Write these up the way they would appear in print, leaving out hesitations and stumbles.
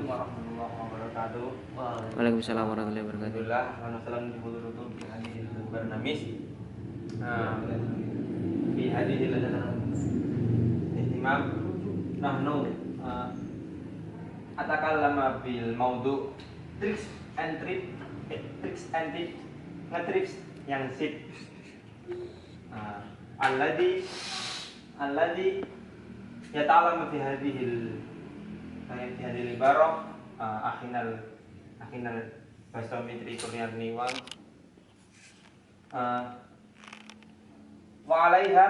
warahmatullahi wabarakatuh. Waalaikumsalam warahmatullahi wabarakatuh. Alhamdulillah, wassalamu warahmatullahi bi hadhil barnamis. Bi hadhil ihtimam nahnu atakallama bil maudu tricks and tips ngetrips yang sip. Alladhi yata'alamu fi hadhil barok akhinal basometri kurniarniwan wa alaiha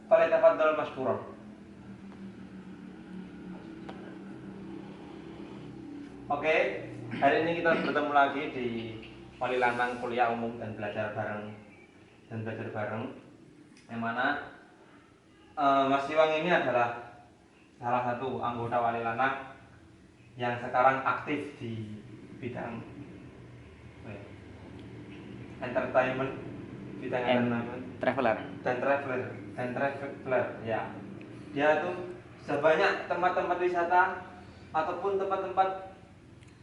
falyatafaddal mashkuran. Oke, hari ini kita bertemu lagi di Wali Lanang Kuliah Umum dan belajar bareng yang mana Mas Iwang ini adalah salah satu anggota Wali Lanang yang sekarang aktif di bidang entertainment, Traveler. dan traveler ya. Dia tuh sebanyak tempat-tempat wisata ataupun tempat-tempat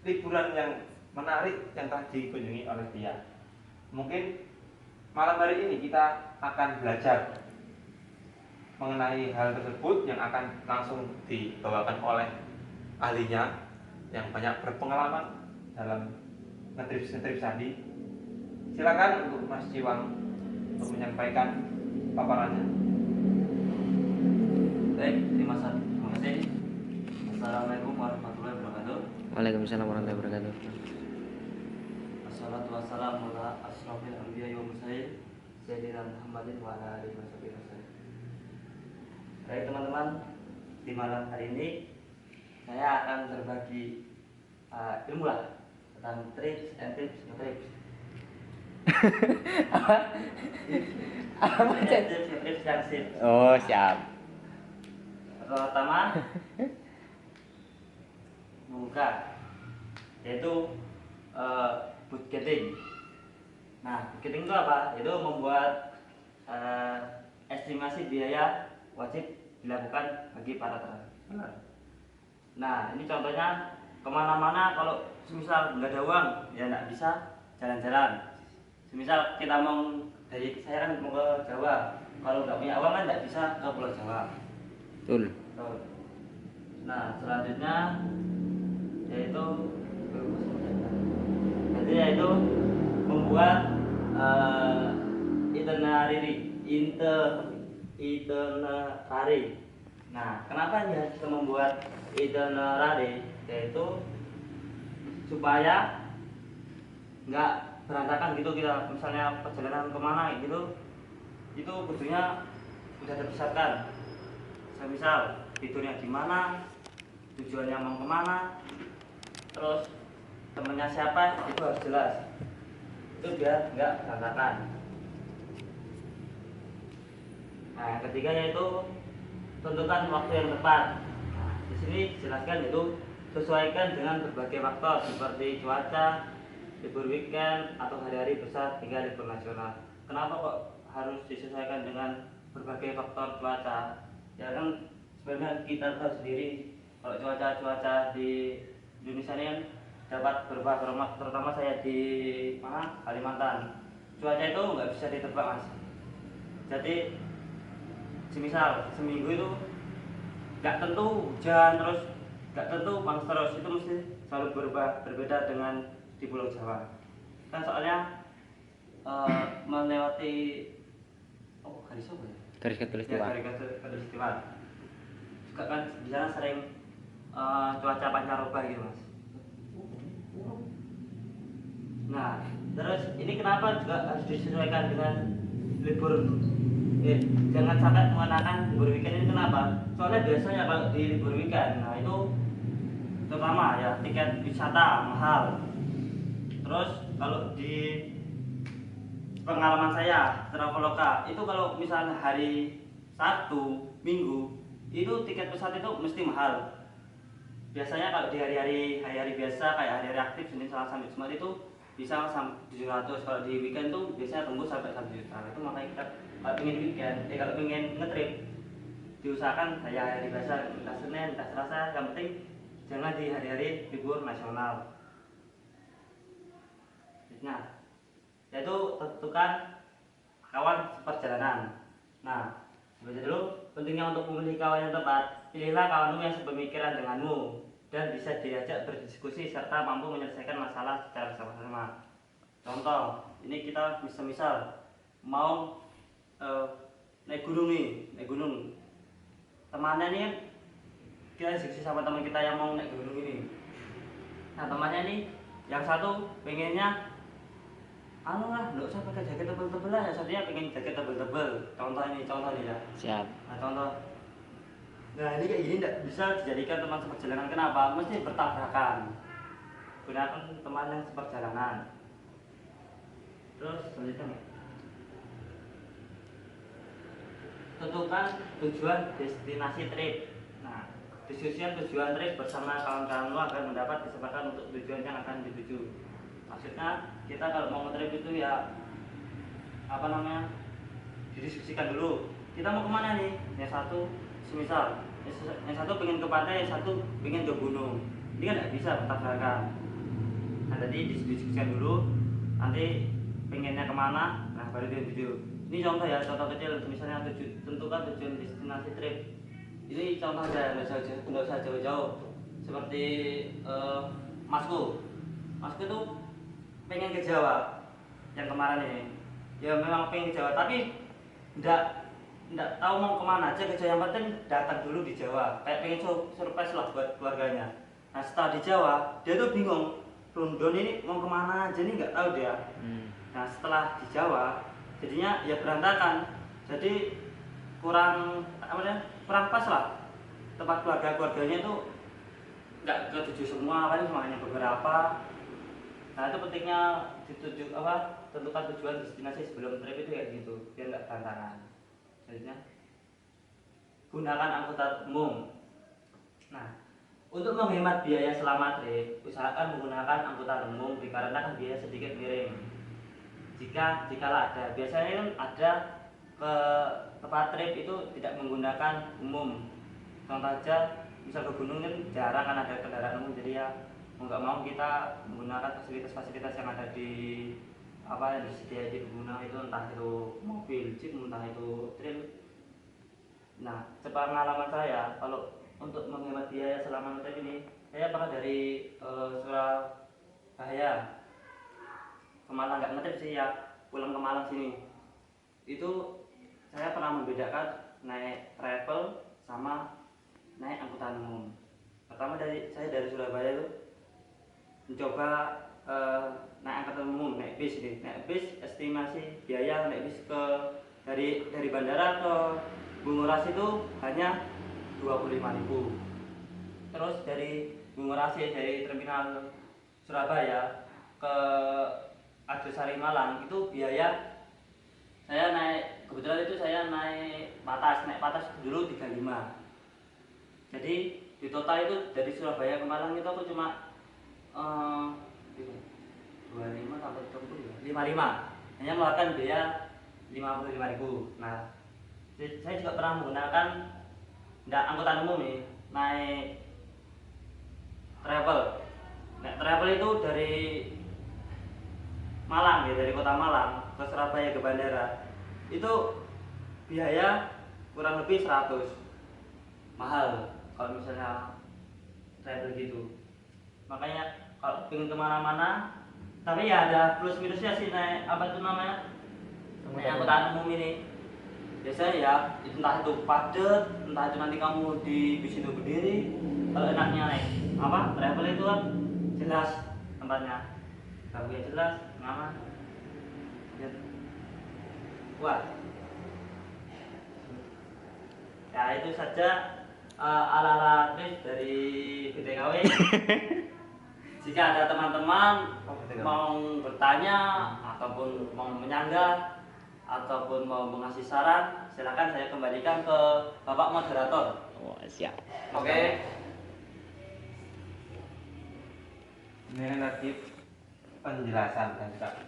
liburan yang menarik yang telah dikunjungi oleh dia. Mungkin malam hari ini kita akan belajar mengenai hal tersebut yang akan langsung dibawakan oleh ahlinya yang banyak berpengalaman dalam ngetrip tadi. Silakan untuk Mas Ciwang untuk menyampaikan paparannya. Baik, terima kasih. Assalamualaikum warahmatullahi wabarakatuh. Waalaikumsalam warahmatullahi wabarakatuh. Wassalatu wassalamu ala asrofil anbiya wal mursalin sayyidina Muhammadin wa ala alihi wasallam. Baik teman-teman, di malam hari ini saya akan berbagi ilmu lah tentang tips and tips. Apa Tips yang sip. Oh, siap. Pertama, membuka, yaitu budgeting. Nah, budgeting itu apa? Itu membuat estimasi biaya wajib dilakukan bagi para traveler. Nah, ini contohnya kemana-mana kalau semisal nggak ada uang, ya nggak bisa jalan-jalan. Semisal kita mau dari saya kan mau ke Jawa, kalau nggak punya uang kan nggak bisa ke Pulau Jawa. Betul. Nah, selanjutnya yaitu membuat itinerary. Nah, kenapa dia harus membuat itinerary? Yaitu supaya nggak berantakan gitu, kita misalnya perjalanan kemana gitu, itu kudunya sudah terpisahkan. Misal tidurnya di mana, tujuannya mau kemana, terus temennya siapa, itu harus jelas. Itu biar nggak berantakan. Nah, yang ketiga yaitu tentukan waktu yang tepat. Nah, di sini jelaskan itu sesuaikan dengan berbagai faktor seperti cuaca, libur weekend atau hari-hari besar hingga libur nasional. Kenapa kok harus disesuaikan dengan berbagai faktor cuaca? Ya kan sebenarnya kita tahu sendiri kalau cuaca di Indonesia ini kan dapat berubah, terutama saya di Kalimantan. Cuaca itu nggak bisa ditebak, Mas. Jadi semisal seminggu itu nggak tentu hujan terus, nggak tentu panas terus, itu mesti selalu berubah, berbeda dengan di Pulau Jawa. Kan soalnya melewati garis apa ya? Garis khatulistiwa. Garis khatulistiwa. Juga kan di sana sering cuaca pancaroba gitu, Mas. Nah, terus ini kenapa juga harus disesuaikan dengan libur? Jangan sampai menggunakan libur weekend ini, kenapa? Soalnya biasanya kalau di libur weekend, nah itu terutama ya tiket wisata mahal. Terus kalau di pengalaman saya Traveloka itu kalau misalnya hari Sabtu, Minggu itu tiket pesawat itu mesti mahal. Biasanya kalau di hari-hari biasa kayak hari-hari aktif Senin, Selasa, sampai Jumat itu bisa sampai 700. Kalau di weekend tuh biasanya tembus sampai 1 juta. Itu makanya kita kalau pengen weekend, kalau pengen ngetrip diusahakan kayak hari biasa, entah Senin, entah Selasa, yang penting jangan di hari-hari libur nasional. Nah, yaitu tentukan kawan perjalanan. Nah, baca dulu, pentingnya untuk memilih kawan yang tepat. Pilihlah kawanmu yang sepemikiran denganmu dan bisa diajak berdiskusi serta mampu menyelesaikan masalah secara bersama-sama. Contoh, ini kita misal mau naik gunung nih, naik gunung. Temannya nih kita diskusi sama teman kita yang mau naik gunung ini. Nah, temannya nih yang satu pengennya anu lah, nggak usah pakai jaket tebel-tebel lah, yang satunya pengen jaket tebel-tebel. Contoh ini ya. Siap. Nah, contoh. Nah, ini kayak gini tidak bisa dijadikan teman seperjalanan. Kenapa? Mesti bertabrakan. Gunakan teman yang seperjalanan. Terus selanjutnya, tentukan tujuan destinasi trip. Nah, diskusikan tujuan trip bersama kawan-kawanmu agar mendapat kesempatan untuk tujuan yang akan dituju. Maksudnya kita kalau mau trip itu ya apa namanya, didiskusikan dulu. Kita mau kemana nih? Yang satu semisal yang satu pengen ke pantai, yang satu pengen ke gunung. Ini kan nggak bisa bertabrakan. Nah, tadi didiskusikan dulu. Nanti pengennya kemana? Nah, baru dituju. Ini contoh ya, contoh kecil. Misalnya tentukan tujuan destinasi trip. Ini contoh aja, nggak usah jauh-jauh. Seperti Masku itu pengen ke Jawa yang kemarin ini. Ya memang pengen ke Jawa, tapi nggak tahu mau kemana aja ke Jawa. Yang penting datang dulu di Jawa, kayak pengen surprise lah buat keluarganya. Nah, setelah di Jawa dia tuh bingung, Rundon ini mau kemana aja nih, nggak tahu dia. Nah, setelah di Jawa jadinya ya berantakan, jadi kurang pas lah, tempat keluarganya itu nggak ketuju semua, paling hanya beberapa. Nah, itu pentingnya tentukan tujuan destinasi sebelum trip itu kayak gitu, biar nggak berantakan. Selanjutnya, gunakan angkutan umum. Nah, untuk menghemat biaya selama trip, usahakan menggunakan angkutan umum dikarenakan biaya sedikit miring. Jikalau ada, biasanya kan ada ke tempat trip itu tidak menggunakan umum. Contoh aja, misal ke gunung kan jarang kan ada kendaraan umum, jadi ya mau nggak mau kita menggunakan fasilitas-fasilitas yang ada di yang disediakan di gunung itu, entah itu mobil, jeep, entah itu trail. Nah, sepengalaman saya kalau untuk menghemat biaya selama trip ini, saya pernah dari Surabaya ke Malang, nggak ngetrip sih ya, pulang ke Malang sini. Itu saya pernah membedakan naik travel sama naik angkutan umum. Pertama saya dari Surabaya itu mencoba naik angkutan umum, naik bis ini. Naik bis estimasi biaya naik bis dari bandara ke Bunguras itu hanya 25.000. Terus dari Bunguras dari terminal Surabaya ke Agresari Malang itu biaya saya naik, kebetulan itu saya naik patas dulu 35. Jadi di total itu dari Surabaya ke Malang itu aku cuma 25 sampai 30 ya, 55. Hanya mengeluarkan biaya 55.000. Nah, saya juga pernah menggunakan angkutan umum nih, naik travel. Naik travel itu dari Malang ya, dari kota Malang ke Surabaya ke bandara. Itu biaya kurang lebih 100. Mahal kalau misalnya travel gitu. Makanya kalau pengen kemana-mana, tapi ya ada plus minusnya sih naik naik angkutan umum ini. Biasanya ya entah itu padat, entah itu nanti kamu di bis itu berdiri. Kalau enaknya naik travel itu kan jelas tempatnya, harga jelas, nyaman. Wah, ya itu saja ala-ala tips dari BTKW. Jika ada teman-teman mau bertanya ataupun mau menyanggah ataupun mau mengasih saran, silakan saya kembalikan ke Bapak Moderator. Oh, siap. Oke. Ini tadi penjelasan dan juga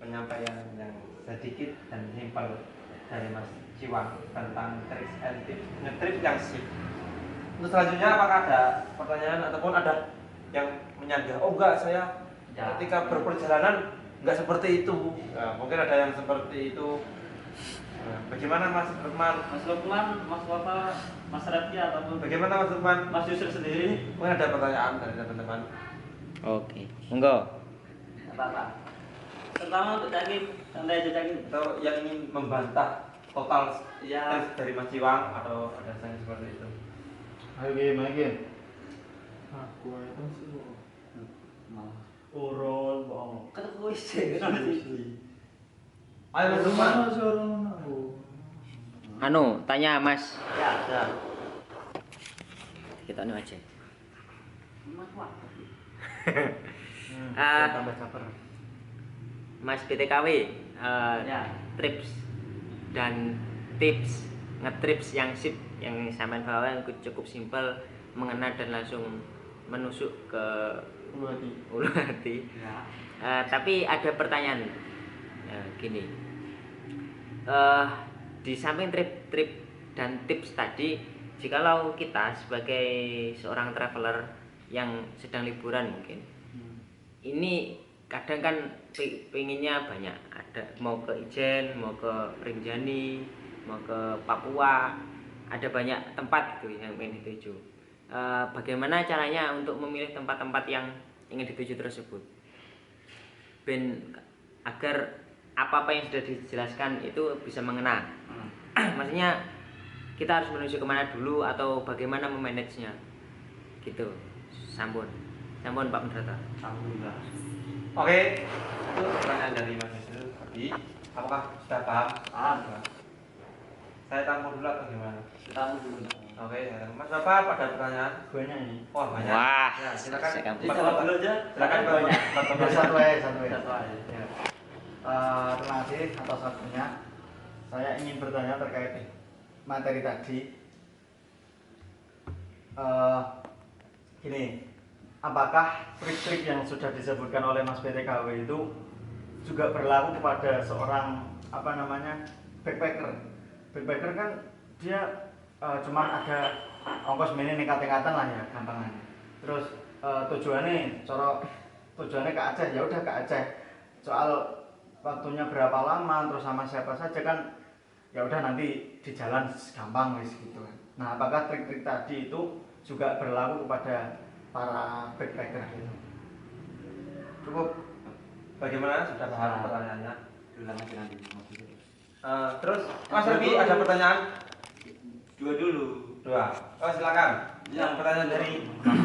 penyampaian yang sedikit dan simpel dari Mas Ciwang tentang tricks and tips ngetrip yang sip. untuk selanjutnya apakah ada pertanyaan ataupun ada yang menyanggah? Oh enggak, saya Ya. ketika berperjalanan enggak seperti itu. Nah, mungkin ada yang seperti itu. Nah, bagaimana Mas Lukman? Mas Lukman, Mas Wafa, Mas Refki ataupun Bagaimana Mas Lukman? Mas Yusuf sendiri? Mungkin ada pertanyaan dari teman-teman. Oke, monggo. Nggak apa-apa. Terutama untuk Cakim, santai aja Cakim. Atau yang ingin membantah total Ya. dari Mas Iwang atau ada yang seperti itu? Ayo Game. Aku itu sih Malah. urun bohong. Kata kuis sih, kan sih. Ayo Mas Lukman. Anu, tanya Mas. Ya, ada. Kita anu aja. Mas Wah. Ah. Tambah caper. Mas BTKW, Ya. trips dan tips ngetrips yang sip yang sampean bawa cukup simpel, mengena dan langsung menusuk ke ulu hati. Ya. Tapi ada pertanyaan gini, di samping trip dan tips tadi, jikalau kita sebagai seorang traveler yang sedang liburan mungkin, ini kadang kan pengennya banyak, ada mau ke Ijen, mau ke Rinjani, mau ke Papua, ada banyak tempat gitu yang ingin dituju. Bagaimana caranya untuk memilih tempat-tempat yang ingin dituju tersebut, ben agar apa-apa yang sudah dijelaskan itu bisa mengena. Maksudnya kita harus menuju kemana dulu atau bagaimana memanagenya gitu. Sampun Pak Moderator. Alhamdulillah. Oke, itu pertanyaan dari Mas Yusuf tadi. Apakah sudah paham? Paham. Saya tamu dulu atau gimana? Kita dulu. Oke, Mas Bapak ada pertanyaan? Banyak ini. Wah banyak. Wah, Ya, silakan. saya Ini jawab dulu aja. Silakan banyak. Bapak. Satu aja. Satu aja. Ya. Terima kasih atas waktunya. Saya ingin bertanya terkait materi tadi. Gini, apakah trik-trik yang sudah disebutkan oleh Mas BTKW itu juga berlaku kepada seorang backpacker? Backpacker kan dia cuma ada ongkos mini tingkat-tingkatan lah ya, gampangnya. Terus tujuannya ke Aceh, ya udah ke Aceh. Soal waktunya berapa lama, terus sama siapa saja kan, ya udah nanti di jalan gampang wis gitu. Nah, apakah trik-trik tadi itu juga berlaku kepada para backpacker gitu? Cukup. Bagaimana? Sudah paham pertanyaannya? Ulang aja nanti. Terus Mas Raffi ada pertanyaan? Dua dulu. Dua. Oh silakan. Ya. Yang pertanyaan dari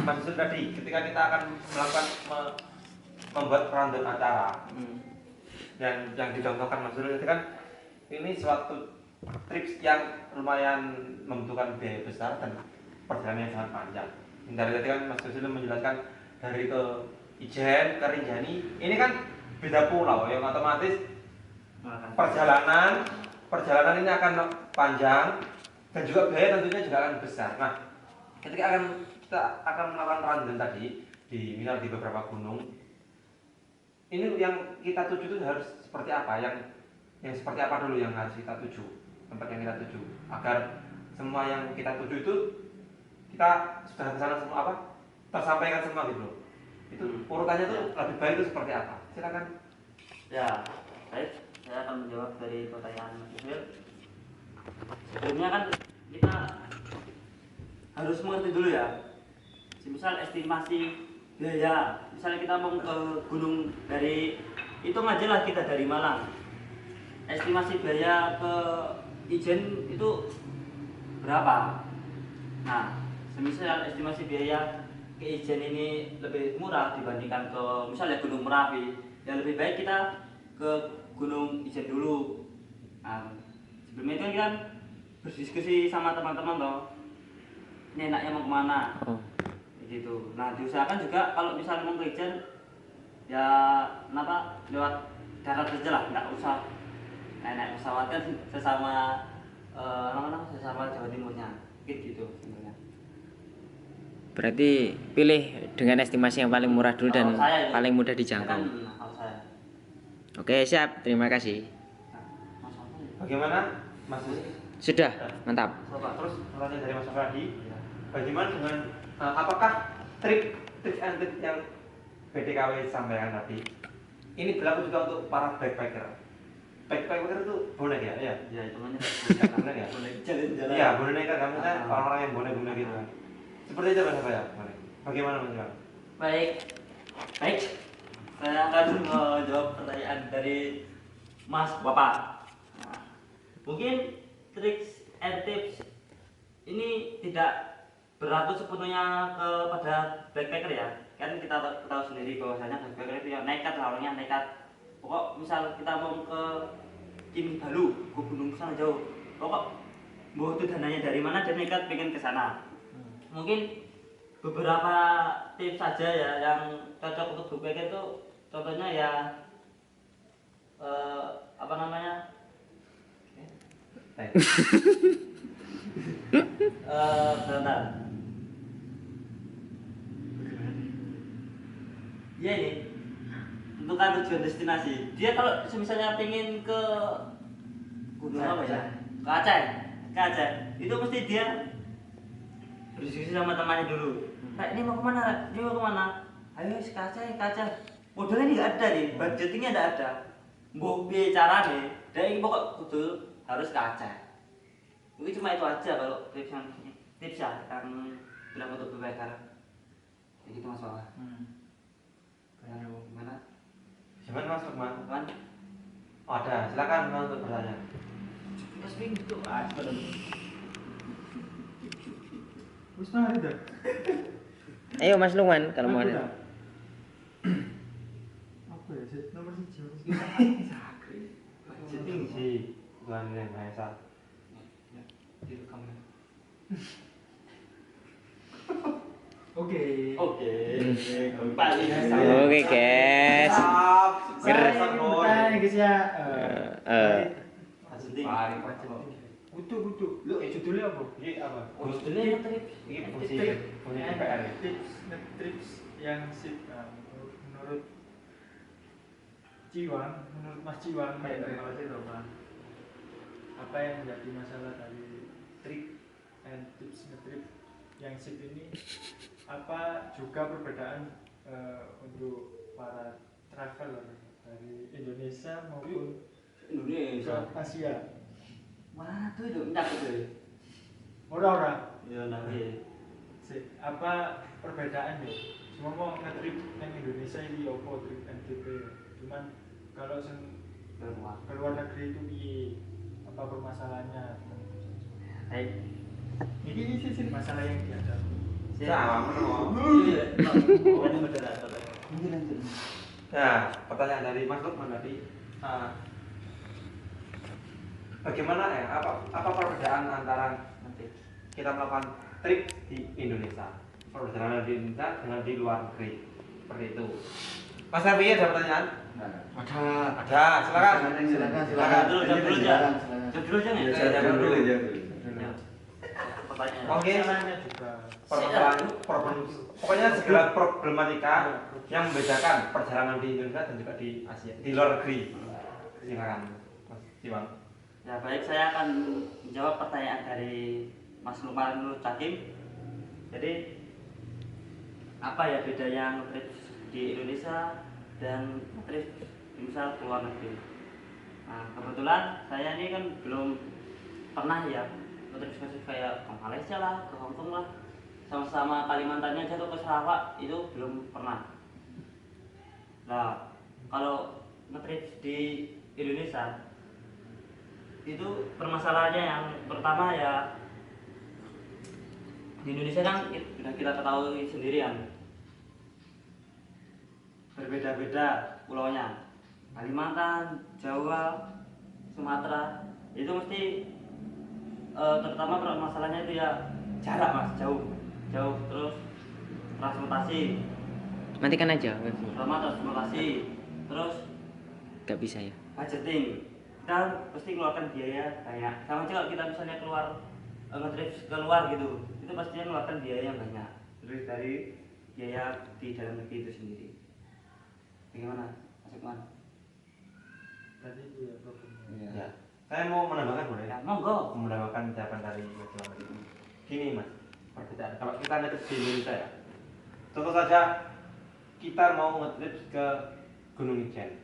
Mas Yusuf tadi, ketika kita akan melakukan membuat rundown acara dan yang dicontohkan Mas Yusuf itu kan ini suatu trips yang lumayan membutuhkan biaya besar dan perjalanan yang sangat panjang. Dari tadi kan Mas Yusuf menjelaskan dari ke Ijen, ke Rinjani, ini kan beda pulau yang otomatis perjalanan ini akan panjang dan juga biaya tentunya juga akan besar. Nah, ketika kita akan melakukan rundown tadi di misal di beberapa gunung, ini yang kita tuju itu harus seperti apa? Yang seperti apa dulu yang harus kita tuju? Tempat yang kita tuju agar semua yang kita tuju itu kita sudah ke sana semua tersampaikan semua gitu loh. Itu urutannya tuh lebih baik itu seperti apa? Silakan. Ya, baik. Saya akan menjawab dari pertanyaan Mas Yusuf. Sebelumnya kan kita harus mengerti dulu ya. Misal estimasi biaya. Misalnya kita mau ke gunung dari, hitung aja lah kita dari Malang. Estimasi biaya ke Ijen itu berapa? Nah, semisal estimasi biaya ke Ijen ini lebih murah dibandingkan ke misalnya Gunung Merapi, ya lebih baik kita ke Gunung Ijen dulu. Nah, sebelumnya itu kan kita berdiskusi sama teman-teman toh, ini enaknya mau kemana, gitu. Nah, diusahakan juga kalau misalnya mau ke Ijen, ya lewat darat aja lah, nggak usah naik pesawat kan sesama sesama Jawa Timurnya, gitu sebenarnya. Berarti pilih dengan estimasi yang paling murah dulu dan paling mudah dijangkau. Kalau saya. Oke, siap. Terima kasih. Bagaimana Mas Yusuf? Sudah, mantap. Coba. Terus pertanyaan dari Mas Fadi, bagaimana dengan apakah tips and tips yang BDKW sampaikan tadi ini berlaku juga untuk para backpacker? Backpacker itu bonek ya? Iya. Ya itu namanya Bonek ya? boleh jalan-jalan. Iya, bonek kan maksudnya Ah. orang-orang yang bonek-bonek gitu kan. Seperti itu Mas ya? Bonek. Bagaimana Mas Iwan? Baik, baik. Saya akan menjawab pertanyaan dari Mas Bapak. Nah, mungkin tricks and tips ini tidak berlaku sepenuhnya kepada backpacker ya. Kan kita tahu sendiri bahwasanya backpacker itu yang nekat lah, orangnya nekat. Pokok misal kita mau ke Kinabalu, ke gunung sana jauh. Pokok mau itu dananya dari mana dan nekat pengen ke sana. Mungkin beberapa tips saja ya yang cocok untuk backpacker itu contohnya ya apa namanya bentar ya ini tentukan tujuan destinasi dia kalau misalnya pengen ke gunung apa ya ke Aceh itu mesti dia berdiskusi sama temannya dulu. Pak, ini mau kemana? Rek? Ini mau kemana? Ayo ke Aceh. Modalnya ini nggak ada nih, budgetingnya nggak ada. Mau biaya cara nih, dan ini pokok kudu harus ke Aceh. Mungkin cuma itu aja kalau tips yang bilang untuk berbekar. Kayak gitu Mas Wawa. Gimana? Gimana Mas Lukman? Kan? Oh, ada, silakan Mas untuk bertanya. Mas Bing itu Wis mari dah. Ayo Mas Lukman kalau mau Aku ada. dah. Apa ya? Nomor 1. Budgeting sih, Tuhan yang Maha Esa. direkam. Oke. Paling Oke guys. Pertanyaan guys ya. Butuh. Lu judulnya apa? Ini apa? Judulnya yang tadi Ini fungsi DPR ya? Tips yang sip menurut Ciwan, menurut Mas Ciwan kalau itu apa yang menjadi masalah dari trik and tips ngetrip yang sip ini, apa juga perbedaan untuk para traveler dari Indonesia maupun Indonesia. Asia? Mana tuh itu minyak itu? Orang-orang Ya nanti. apa perbedaannya? Semua mau ngetrip yang Indonesia ini apa trip and trip cuman kalau keluar negeri itu apa permasalahannya? Baik. Ini sih masalah yang dihadapi. Sama Iya. Bukan moderator. Ini lanjut. Nah, pertanyaan dari Mas Lukman tadi, bagaimana ya? Apa perbedaan antara nanti kita melakukan trip di Indonesia, perjalanan di Indonesia dengan di luar negeri, seperti itu? Mas Rabi ada pertanyaan? Ada, silakan. Silakan dulu, jawab dulu aja. Jawab dulu aja nggak? Jawab dulu. Ya. Pertanyaan. Oke. Masalahnya juga Pokoknya segala problematika yang membedakan perjalanan di Indonesia dan juga di Asia, di luar negeri. Silakan, Mas Iwan. Ya baik, saya akan menjawab pertanyaan dari Mas Lukman Nur Cakim. Jadi apa ya beda yang trip di Indonesia dan trip misal ke luar negeri? Nah kebetulan saya ini kan belum pernah ya trip spesifik kayak ke Malaysia lah, ke Hongkong lah, sama-sama Kalimantannya aja atau ke Sarawak itu belum pernah. Nah kalau ngetrip di Indonesia itu permasalahannya yang pertama ya di Indonesia kan sudah kita ketahui sendirian berbeda-beda pulaunya, Kalimantan, Jawa, Sumatera itu mesti terutama permasalahannya itu ya jarak Mas, jauh terus transportasi, Matikan aja. terus Gak bisa ya. budgeting. Kita pasti keluarkan biaya banyak. Sama aja kalau kita misalnya keluar nge-trip keluar gitu, itu pastinya mengeluarkan biaya yang banyak. Terus dari biaya di dalam negeri itu sendiri. Bagaimana, Mas Lukman? tadi itu ya problemnya. Ya. Saya mau menambahkan boleh? Ya, monggo. Menambahkan jawaban dari Mas Iwan tadi. Gini Mas, perbedaan. Kalau kita ngetrip di Indonesia ya, contoh saja kita mau ngetrip ke Gunung Ijen,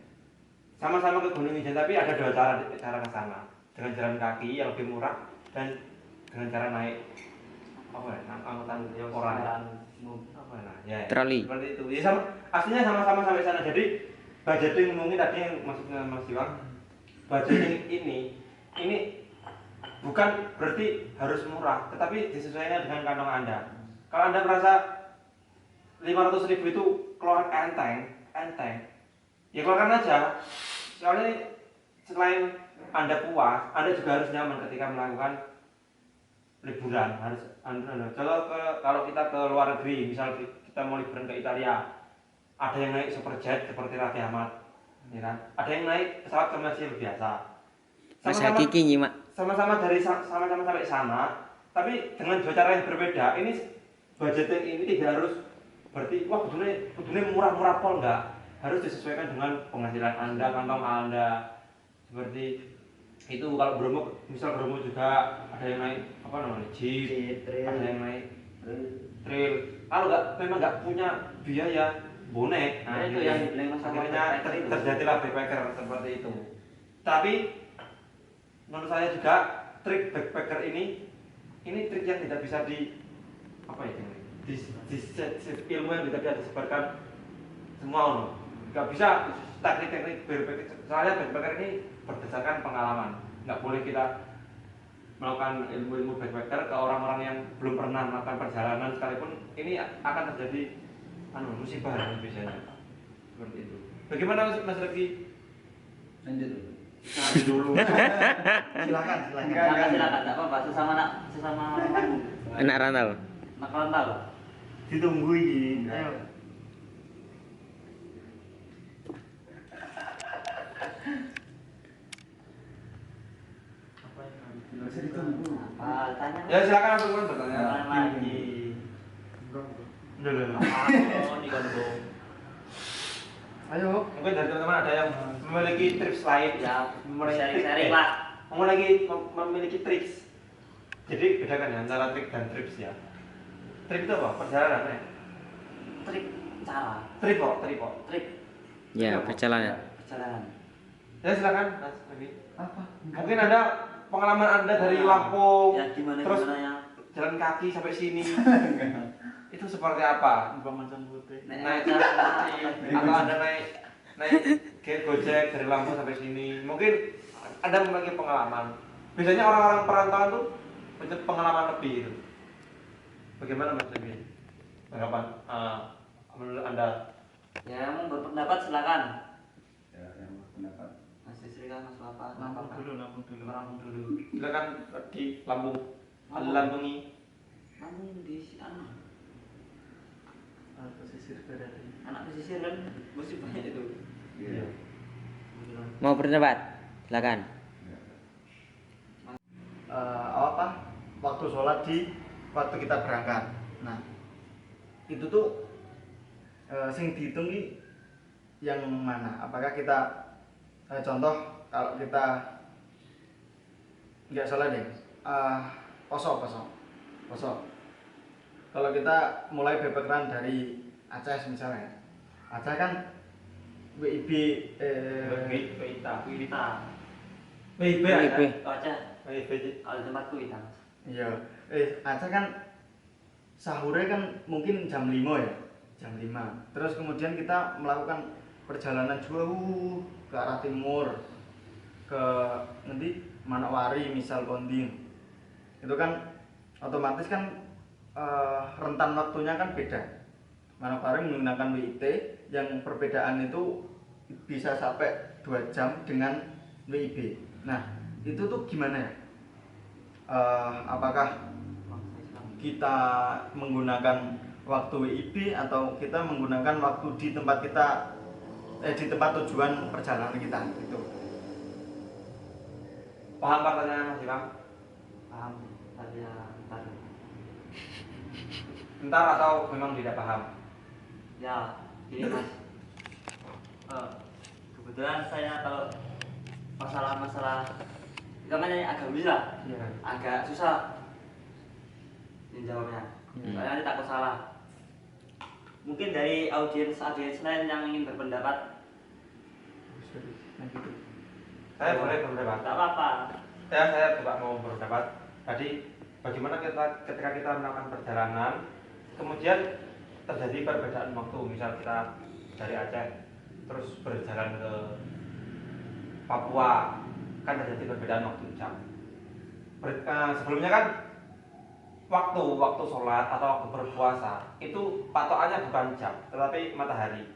sama-sama ke Gunung Ijen, tapi ada dua cara ke sana, dengan jalan kaki yang lebih murah dan dengan cara naik apa ya, angkutan orang apa ya, Troli. seperti itu. Ya sama, aslinya sama-sama sampai sana. Jadi budgeting mungkin tadi yang maksudnya Mas Iwan, budgeting ini bukan berarti harus murah, tetapi disesuaikan dengan kantong Anda. Kalau Anda merasa 500.000 itu keluar enteng, ya keluarkan aja. Soalnya selain Anda puas, Anda juga harus nyaman ketika melakukan liburan. Harus kalau kita ke luar negeri, misal kita mau liburan ke Italia, ada yang naik superjet seperti Raffi Ahmad, ya kan? Ada yang naik pesawat komersil biasa. Mas Hakiki nyimak. Sama-sama sampai sana, tapi dengan dua cara yang berbeda. Ini budgeting ini tidak harus berarti wah betulnya murah-murah pol, enggak. Harus disesuaikan dengan penghasilan Anda, kantong Anda. Seperti itu. Kalau Bromo, misal Bromo juga ada yang naik apa namanya, jeep, ada yang naik trail. Kalau memang nggak punya biaya bonek, nah itu yang dibilang Mas akhirnya terjadilah backpacker seperti itu. Tapi menurut saya juga trik backpacker ini trik yang tidak bisa di apa ya, ilmu yang tidak bisa disebarkan semua loh. Nggak bisa teknik backpacker. Soalnya backpacker ini berdasarkan pengalaman. Nggak boleh kita melakukan ilmu backpacker ke orang-orang yang belum pernah melakukan perjalanan sekalipun. Ini akan terjadi musibah biasanya. Seperti itu. Bagaimana Mas Regi? Lanjut dulu. Silakan. Silakan, enggak apa-apa, sesama Anak rantau. anak rantau. Ditunggu ini. Ayo. Bisa ditunggu. Apa tanya? Ya silakan langsung bertanya. Jangan lagi. Ayo. Mungkin dari teman-teman ada yang memiliki tips lain, Ya, memiliki sharing lah. memiliki triks. Jadi bedakan ya antara trik dan trips ya. Trik itu apa? Perjalanan ya? Trik cara, Trip. Ya, perjalanan. perjalanan. Ya silakan Mas Regi. Apa? Mungkin ada pengalaman Anda dari Lampung, Ya gimana terus ya? jalan kaki sampai sini. Itu seperti apa? Bukan macam putih. Naik atau Anda naik Gojek dari Lampung sampai sini. Mungkin Anda memiliki pengalaman. Biasanya orang-orang perantauan tuh punya pengalaman lebih itu. Bagaimana Mas Regi? Tanggapan menurut Anda? Ya, mau berpendapat silakan. Ya, yang berpendapat. Mas Istri kan Mas Bapak. Lampung dulu. Silakan di Lampung. Lampungi. Namun di anu, Pesisir barat. anak pesisir kan mesti banyak itu. Iya. Mau berpendapat? Silakan. Waktu sholat waktu kita berangkat. Nah, itu tuh sing dihitung ini yang mana? Apakah kita contoh kalau kita nggak sholat deh, poso. Kalau kita mulai backpackeran dari Aceh misalnya, Aceh kan WIB Wita. WIB WIB. Aja. WIB. Kalau di tempatku Wita. iya, Aceh kan sahurnya kan mungkin jam 5 ya, jam 5. Terus kemudian kita melakukan perjalanan jauh ke arah timur, ke nanti Manokwari misal Ponding. Itu kan otomatis kan rentan waktunya kan beda. Manokwari menggunakan WIT yang perbedaan itu bisa sampai 2 jam dengan WIB. Nah, itu tuh gimana ya? Apakah kita menggunakan waktu WIB atau kita menggunakan waktu di tempat kita di tempat tujuan perjalanan kita gitu. Paham pertanyaan Mas Imam? Paham? Tadi ya, ntar. Entar atau memang tidak paham? Ya, gini Mas. Kebetulan saya kalau masalah namanya agak bisa, Iya. agak susah menjawabnya. Saya nanti takut salah. Mungkin dari audiens lain yang ingin berpendapat, Saya boleh berpendapat. tidak apa-apa. Saya coba mau berpendapat. Tadi bagaimana ketika kita melakukan perjalanan, kemudian terjadi perbedaan waktu. Misal kita dari Aceh terus berjalan ke Papua, kan terjadi perbedaan waktu jam. Sebelumnya kan waktu sholat atau waktu berpuasa itu patokannya bukan jam, tetapi matahari.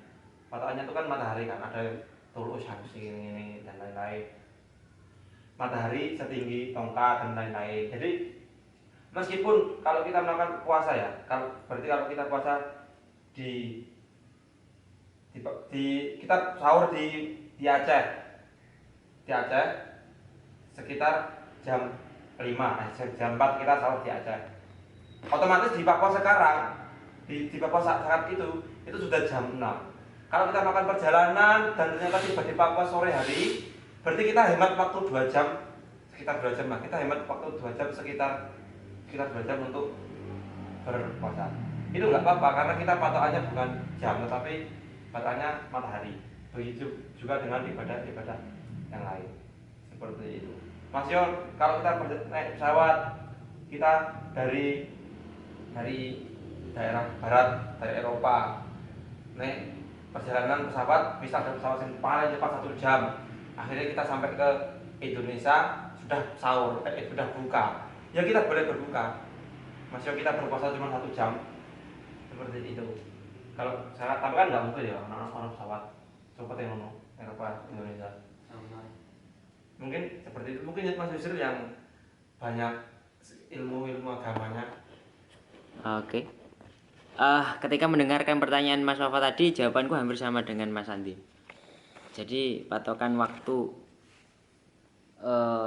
Patokannya itu kan matahari kan, ada tulu syams ini dan lain-lain. Matahari setinggi tongkat dan lain-lain. Jadi meskipun kalau kita melakukan puasa ya, berarti kalau kita puasa di kita sahur di Aceh, sekitar jam 5, jam 4 kita sahur di Aceh. Otomatis di Papua sekarang, di Papua saat itu sudah jam 6. Kalau kita melakukan perjalanan dan ternyata tiba di Papua sore hari, berarti kita hemat waktu 2 jam, sekitar 2 jam lah. Kita hemat waktu 2 jam sekitar 2 jam untuk berpuasa. Itu nggak apa-apa karena kita patokannya bukan jam, tetapi patokannya matahari. Begitu juga dengan ibadah-ibadah yang lain. Seperti itu. Mas Yon, kalau kita naik pesawat, kita dari daerah barat, dari Eropa, naik perjalanan pesawat, bisa ada pesawat yang paling cepat 1 jam. Akhirnya kita sampai ke Indonesia sudah sahur, sudah buka. Ya kita boleh berbuka. Mas Yon, kita berpuasa cuma 1 jam, seperti itu. Kalau saya tapi kan nggak mungkin ya orang pesawat cepat yang Eropa Indonesia. Mungkin seperti itu. Mungkin Mas Yusril yang banyak ilmu agamanya. Oke. Ketika mendengarkan pertanyaan Mas Wafa tadi, jawabanku hampir sama dengan Mas Andi. Jadi patokan waktu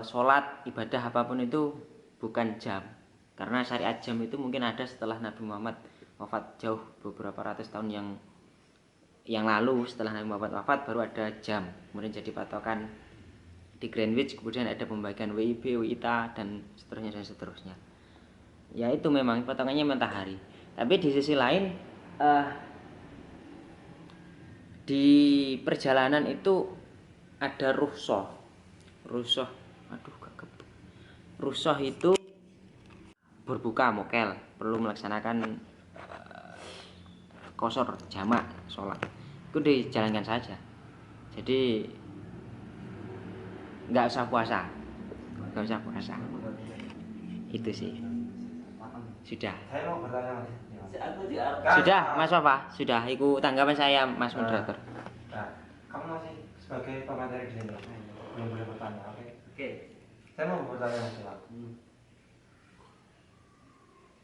sholat, ibadah apapun itu bukan jam. Karena syariat jam itu mungkin ada setelah Nabi Muhammad wafat, jauh beberapa ratus tahun yang lalu. Setelah Nabi Muhammad wafat baru ada jam, kemudian jadi patokan di Greenwich, kemudian ada pembagian WIB, WITA dan seterusnya. Ya itu memang patokannya matahari. Tapi di sisi lain di perjalanan itu ada rukhsah. Rukhsah itu berbuka mokel, perlu melaksanakan qashar jamak sholat. Itu dijalankan saja. Jadi nggak usah puasa. Itu sih. Sudah. Saya mau bertanya Mas. Sudah, Mas Wafa. Sudah. Itu tanggapan saya, Mas moderator. Nah, kamu masih sebagai pemateri di sini. Belum boleh bertanya, oke? Oke. Saya mau bertanya Mas Wafa.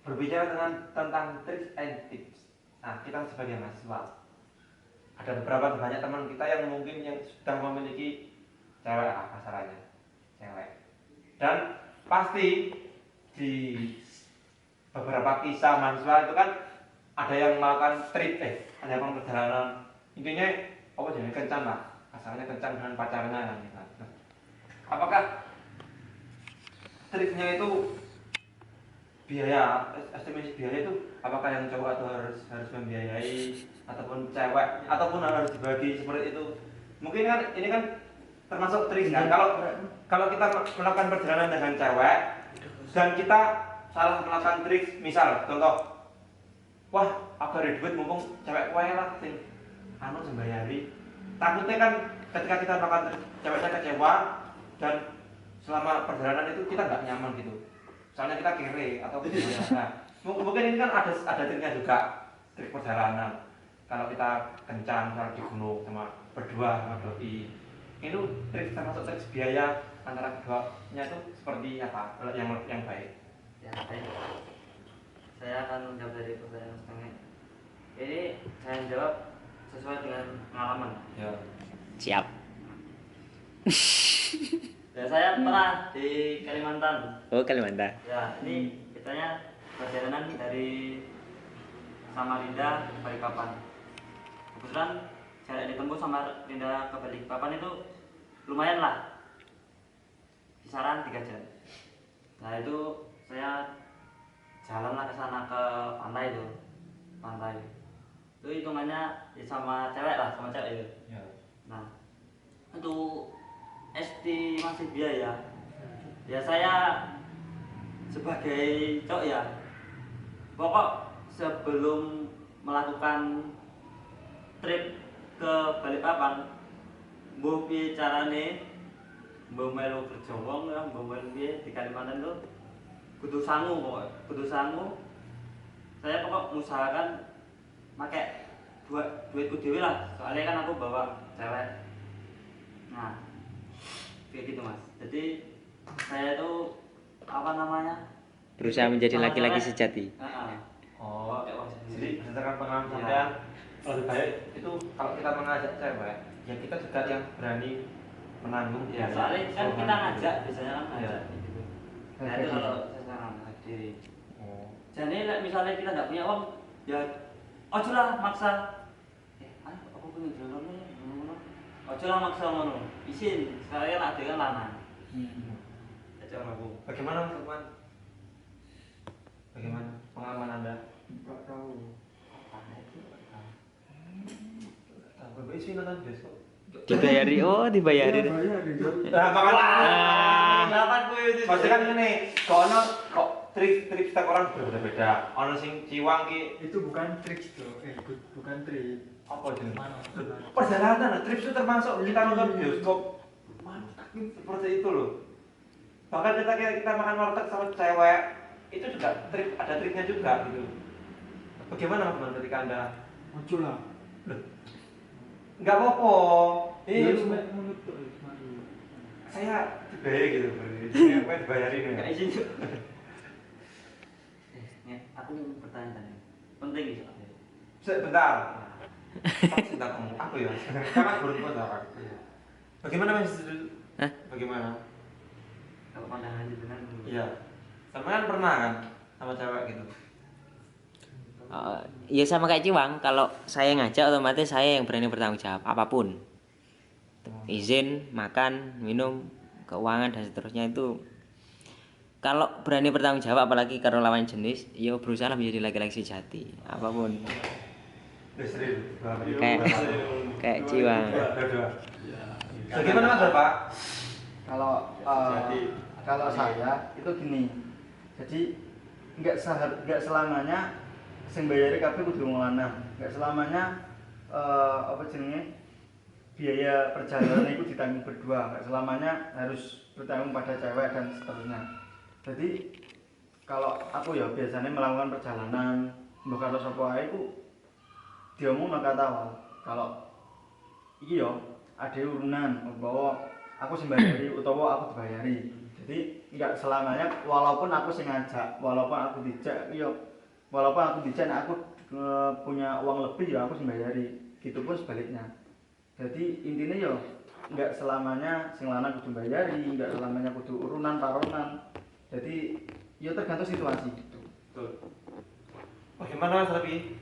Berbicara tentang tricks and tips. Nah, kita sebagai mahasiswa, ada beberapa banyak teman kita yang mungkin yang sudah memiliki cewek kasarannya, cewek. Dan pasti di beberapa kisah mahasiswa itu kan ada yang melakukan trip, ada yang melakukan perjalanan. Intinya apa jadi kencan lah, asalnya kencan dengan pacarnya kan. Nah, apakah tripnya itu biaya, estimasi biaya itu apakah yang cowok atau harus membiayai ataupun cewek ataupun harus dibagi seperti itu? Mungkin kan ini kan termasuk trik kan. Kalau kita melakukan perjalanan dengan cewek dan kita salah melakukan trik, misal contoh, wah aku ada duit mumpung cewek kue lah sing anu sembayari. Takutnya kan ketika kita melakukan trik, ceweknya kecewa dan selama perjalanan itu kita nggak nyaman gitu. Soalnya kita kere atau gimana. Nah, mungkin ini kan ada triknya juga, trik perjalanan. Kalau kita kencan kalau di gunung sama berdua sama doi, itu trik termasuk trik biaya antara keduanya itu seperti apa yang baik? Ya, baik. Saya akan menjawab dari pertanyaan setengah. Ini saya jawab sesuai dengan pengalaman. Ya. Siap. Ya, saya pernah di Kalimantan. Oh, Kalimantan. Ya, ini ceritanya perjalanan dari Samarinda ke Balikpapan. Kebetulan jarak ditempuh Samarinda ke Balikpapan itu lumayan lah, kisaran 3 jam. Nah itu saya jalan lah ke sana ke pantai itu. Pantai. Itu hitungannya ya sama cewek lah, sama cewek itu. Ya. Nah, itu estimasi biaya. Ya saya sebagai cowok ya, pokok sebelum melakukan trip ke Balikpapan, mbuh piye carane, mbuh melu kerja wong ya, mbuh melu piye di Kalimantan itu kudu sangu pokoknya, kudu sangu. Saya pokok mengusahakan pakai duitku dewe lah, soalnya kan aku bawa cewek. Nah, kayak gitu mas. Jadi saya itu apa namanya? Berusaha menjadi Sama laki-laki cewek. sejati. Oh, Pakai uang jadi sendiri. berdasarkan pengalaman Ya. sampean lebih baik itu kalau kita mengajak cewek, ya kita juga yang berani menanggung. Ya, soalnya kan kita ngajak, biasanya kan ngajak Ya. gitu. Nah itu kalau saya sekarang sendiri. Oh. Jadi misalnya kita nggak punya uang, ya ojo lah maksa. Ayo aku punya jalan nih, ngono. Ojo lah maksa ngono. Isin, sekalian ada kan lanang. Aja aku. Bagaimana Mas Lukman? Bagaimana pengalaman Anda? Nggak tahu. Bapak isi nonton bioskop. Dibayari, oh dibayari. Iya, bayar, iya. Nah, makanya Dapat gue sih. maksudnya kan ini, kok trik setiap orang berbeda-beda. Ono sing ciwang ki Itu bukan trik tuh, bukan trik. apa jenis? Perjalanan, trip itu termasuk kita nonton bioskop. Mantap seperti itu loh. Bahkan kita makan warteg sama cewek, itu juga ada triknya juga gitu. Bagaimana Mas ketika Anda? Ojo lah. Enggak apa-apa. Ya cuma menurut tuh, cuma dulu. Saya dibayar gitu berarti. Apa dibayarin Nggak ya? izin juga. Aku bertanya tadi. Penting nih soalnya. Sebentar. Sebentar ngomong apa ya? Karena belum pernah. Bagaimana Mas? Hah? Bagaimana? Kalau pandangan jenengan. Iya. Sama kan pernah kan sama cewek gitu. Ya sama kayak Ciwang, kalau saya ngajak otomatis saya yang berani bertanggung jawab apapun. Izin, makan, minum, keuangan dan seterusnya itu. Kalau berani bertanggung jawab apalagi kalau lawan jenis, ya berusaha menjadi laki-laki sejati apapun. Serius. Kayak Ciwang. Dua-dua. Bagaimana Mas Bapak? Kalau saya itu gini, jadi nggak selamanya sing bayari kabeh kudu wong lanang, nggak selamanya apa jenenge biaya perjalanan itu ditanggung berdua, nggak selamanya harus bertanggung pada cewek dan seterusnya. Jadi kalau aku ya biasanya melakukan perjalanan mbok karo sapa ae ku diomongno kata awal. Kalau iki yo ada urunan bahwa aku sing bayari utawa aku dibayari. Jadi enggak selamanya walaupun aku sing ngajak, walaupun aku dijak yo walaupun aku dijak aku punya uang lebih ya aku sing bayari. Gitu pun sebaliknya. Jadi intinya yo enggak selamanya sing lanang kudu bayari, enggak selamanya kudu urunan tarunan. Jadi ya tergantung situasi gitu. Betul. Bagaimana Mas Rabi?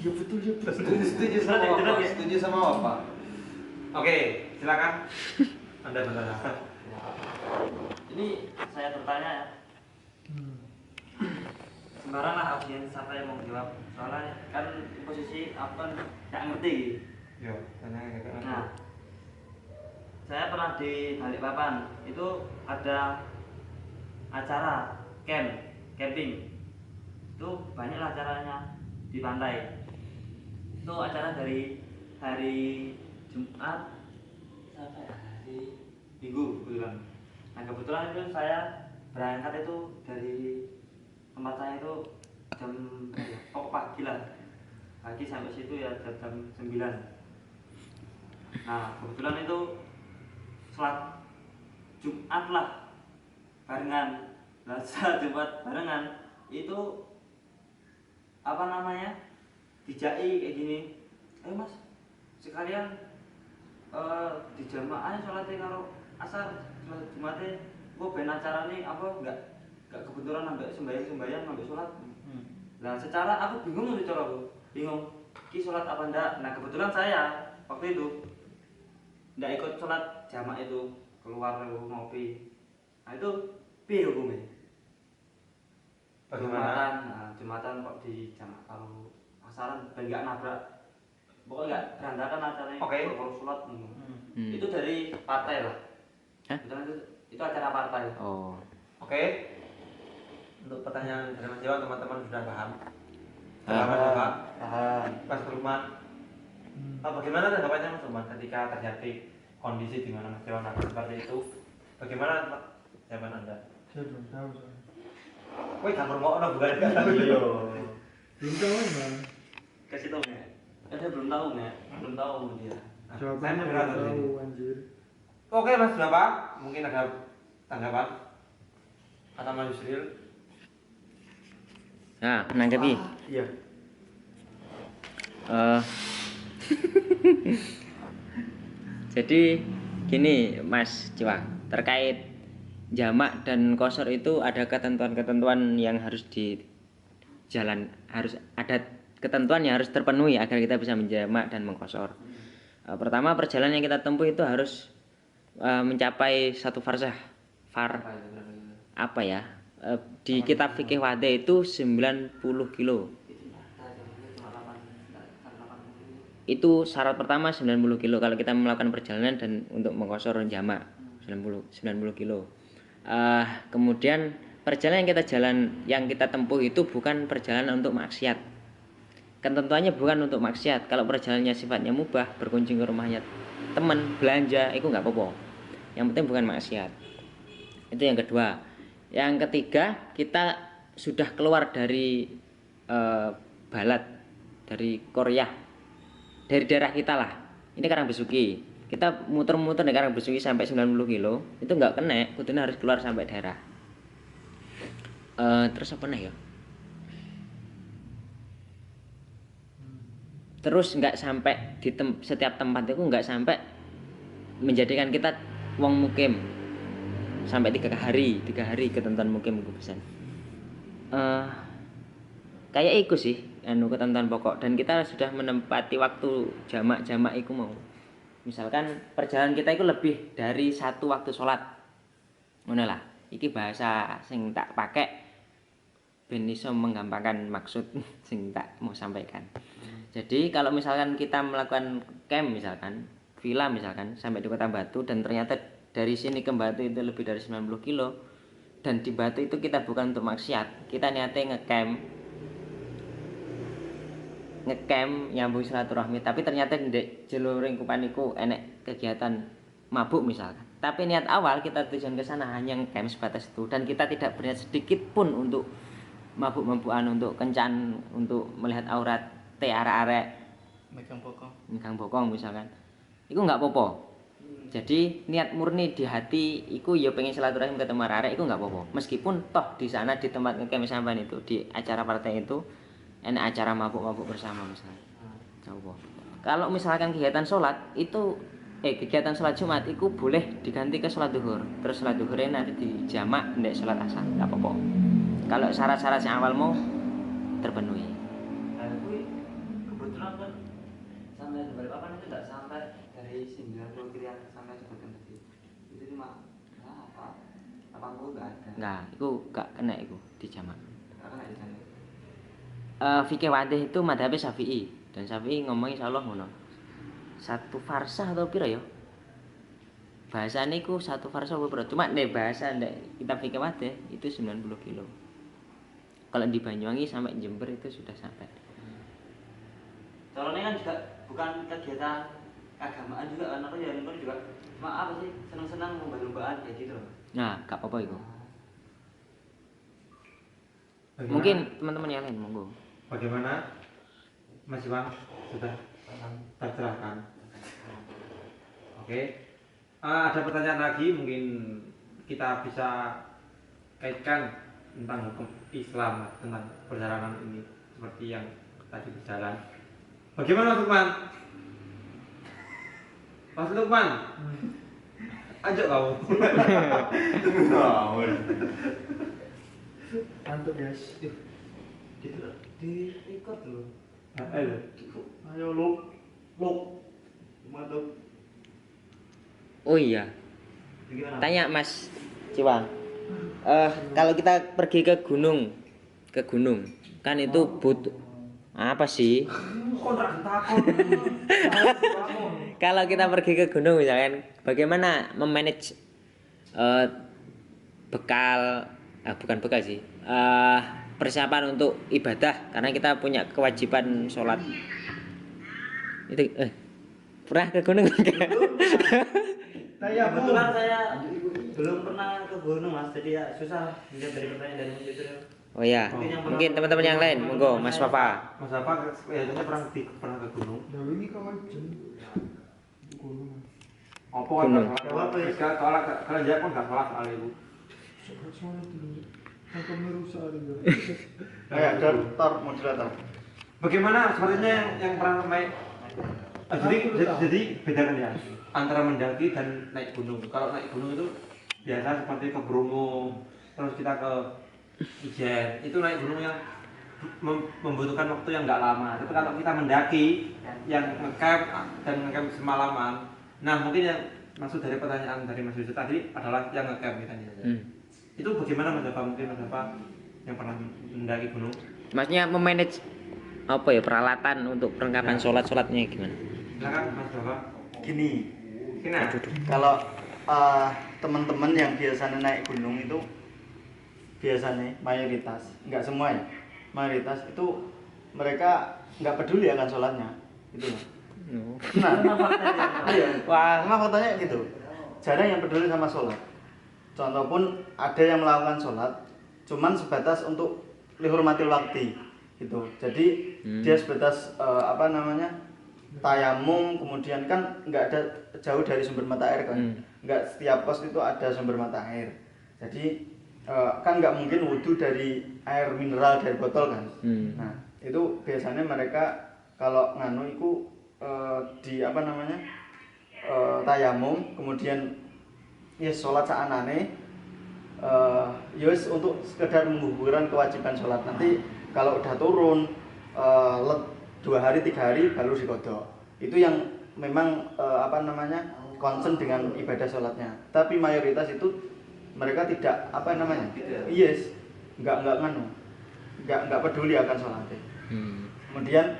Ya betul ya betul. Setuju sama Bapak. Setuju sama Bapak. Oke, silakan. Anda benar. Ini saya bertanya ya. Sembarang lah audiens siapa yang mau jawab. Soalnya kan posisi aku kan nggak ngerti. Yo, tanya enggak ngerti. Nah, saya pernah di Balikpapan itu ada acara camping. Itu banyaklah acaranya di pantai. Itu acara dari hari Jumat sampai hari Minggu kebetulan. Nah kebetulan itu saya berangkat itu dari tempat saya itu jam pagi lah, pagi sampai situ ya jam 9. Nah kebetulan itu sholat Jumat lah barengan. Nah sholat Jumat barengan itu apa namanya dijai kayak gini, ayo mas sekalian di jamaah sholatnya karo asar sholat Jumatnya gue ben acara nih apa enggak kebetulan sampai sembahyang sampai sholat. Nah secara aku bingung nih cara aku bingung ki sholat apa enggak. Nah kebetulan saya waktu itu enggak ikut sholat jamaah itu, keluar ngopi. Nah itu piye hukumnya Bagaimana? Jumatan kok di jamak kalau pasaran dan nggak nabrak, pokoknya nggak berantakan acaranya. Oke. Kalau sholat nih. Hmm. Itu dari partai lah. Hah? Itu acara partai. Oh. Oke. Untuk pertanyaan dari Mas Jawa teman-teman sudah paham. Paham. Pak. Paham. Mas Lukman. Bagaimana tanggapannya Mas Lukman ketika terjadi kondisi di mana Mas Jawa nabrak seperti itu? Bagaimana jawaban Anda? Saya belum tahu soalnya. Wih, gak ngomong bukan gak tahu. Iya. Belum tahu emang. Kasih tahu nggak? Dia belum tahu nggak? Belum tahu dia. Jawabannya belum tahu anjir. Oke Mas Bapak, mungkin ada tanggapan atau Mas Yusril? Nah, menanggapi. Iya. Eh, jadi gini Mas Jiwa, terkait jamak dan qashar itu ada ketentuan-ketentuan yang harus harus ada ketentuan yang harus terpenuhi agar kita bisa menjamak dan mengqashar. Pertama, perjalanan yang kita tempuh itu harus mencapai satu farsah. Apa ya? Di kitab fikih Wadih itu 90 kilo. Itu syarat pertama 90 kilo kalau kita melakukan perjalanan dan untuk mengqashar jamak 90 kilo. Kemudian perjalanan yang kita tempuh itu bukan perjalanan untuk maksiat. Ketentuannya bukan untuk maksiat. Kalau perjalanannya sifatnya mubah, berkunjung ke rumahnya teman, belanja, itu nggak apa-apa. Yang penting bukan maksiat. Itu yang kedua. Yang ketiga, kita sudah keluar dari Balat, dari Korea, dari daerah kita lah. Ini Karangbesuki. Kita muter-muter di Karangbesuki sampai 90 kilo, itu nggak kena, kudune harus keluar sampai daerah. Terus apa nih ya? Terus nggak sampai di setiap tempat itu nggak sampai menjadikan kita wong mukim sampai 3 hari ketentuan mukim itu pesan. Kayak iku sih ketentuan pokok, dan kita sudah menempati waktu jamak iku mau. Misalkan perjalanan kita itu lebih dari 1 waktu sholat, ngono lah. Iki bahasa sing tak pakai ben iso menggampangkan maksud sing tak mau sampaikan. Jadi kalau misalkan kita melakukan camp misalkan, villa misalkan sampai di Kota Batu dan ternyata dari sini ke Batu itu lebih dari 90 kilo dan di Batu itu kita bukan untuk maksiat, kita niatnya ngecamp nyambung silaturahmi, tapi ternyata di jalur lingkupan iku enek kegiatan mabuk misalkan. Tapi niat awal kita tujuan ke sana hanya ngecamp sebatas itu dan kita tidak berniat sedikit pun untuk mabuk-mabukan, untuk kencan, untuk melihat aurat arek-arek megang bokong misalkan. Iku enggak apa-apa. Jadi niat murni di hati iku ya pengen silaturahim ketemu arek iku enggak apa-apa. Meskipun toh di sana di tempat ngecamp sampean itu di acara partai itu enak acara mabuk-mabuk bersama misalnya. Coba. Kalau misalkan kegiatan sholat itu kegiatan sholat Jumat itu boleh diganti ke sholat duhur. Terus sholat duhurnya nanti dijamak ndek sholat asar, enggak apa-apa. Kalau syarat-syarat yang awal mau terpenuhi. Kebetulan kan sampai di Balikpapan itu nggak sampai dari 90 kilo sampai sebutkan tadi. Itu cuma 80 nggak ada. Enggak, itu enggak kena itu dijamak. Nggak kena di sana. Fikih Wadih itu madhabnya Syafi'i, dan Syafi'i ngomong insyaallah ngono. 1 farsah atau piro ya? Bahasane iku 1 farsah apa piro? Cuma nek bahasa nek kitab Fikih Wadih itu 90 kilo. Kalau di Banyuwangi sampai Jember itu sudah sampai. Soalnya kan juga bukan kegiatan keagamaan juga kan, aku ya juga cuma apa sih senang-senang lomba-lombaan kayak gitu loh. Nah, gak apa-apa itu. Mungkin teman-teman yang lain monggo. Bagaimana Mas Iwan sudah tercerahkan? Oke. Ada pertanyaan lagi mungkin kita bisa kaitkan tentang hukum Islam, tentang perjalanan ini seperti yang tadi berjalan. Bagaimana Lukman? Mas Lukman, ajak kamu. Mantap guys. Gitu loh. Di record loh. Ayo. Ayo Luk. Mantap. Oh iya, Gimana? tanya Mas Ciwa. Kalau kita pergi ke gunung ke gunung kan itu butuh apa sih? Kontrak takon. Kalau kita pergi ke gunung misalkan bagaimana memanage eh, bekal bukan bekal sih persiapan untuk ibadah karena kita punya kewajiban sholat itu pernah ke gunung enggak? Kebetulan saya belum pernah ke gunung mas, jadi ya susah menjawab dari pertanyaan dari Mas Fitri. Oh ya mungkin teman-teman yang lain monggo Mas Papa. Mas apa kelihatannya pernah ke gunung. Nah ini kawan jen. Gunung. Apa kan Gunung. kalau kalian jawab kan nggak salah soal itu. Soalnya dulu. Tangkapnya rusak juga. Tor moderator. Bagaimana sepertinya yang pernah naik jadi bedakan ya antara mendaki dan naik gunung. Kalau naik gunung itu biasa seperti ke Bromo, terus kita ke Ijen. Itu naik gunung yang membutuhkan waktu yang nggak lama. Tapi kalau kita mendaki yang ngecamp dan ngecamp semalaman, nah mungkin yang maksud dari pertanyaan dari Mas Yusuf tadi adalah yang ngecamp kita. Itu bagaimana Mas Bapak, mungkin Mas Bapak yang pernah mendaki gunung? Maksudnya memanage apa ya peralatan untuk perlengkapan sholatnya gimana? Silakan Mas Bapak. Gini, Nah, kalau teman-teman yang biasanya naik gunung itu biasanya mayoritas, nggak semua ya, mayoritas itu mereka nggak peduli akan sholatnya, gitu. Nah, iya, Wah. memang faktanya gitu. Jarang yang peduli sama sholat. Contoh pun ada yang melakukan sholat, cuman sebatas untuk lihurmatil waktu, gitu. Jadi dia sebatas tayamum, kemudian kan nggak ada jauh dari sumber mata air kan, nggak setiap pos itu ada sumber mata air. Jadi kan nggak mungkin wudhu dari air mineral dari botol kan. Nah itu biasanya mereka kalau nganu itu tayamum, kemudian ya sholat saanane, untuk sekedar menggugurkan kewajiban sholat. Nanti kalau udah turun 2 hari 3 hari baru dikodok. Itu yang memang concern dengan ibadah sholatnya. Tapi mayoritas itu mereka tidak nggak peduli akan sholatnya. Kemudian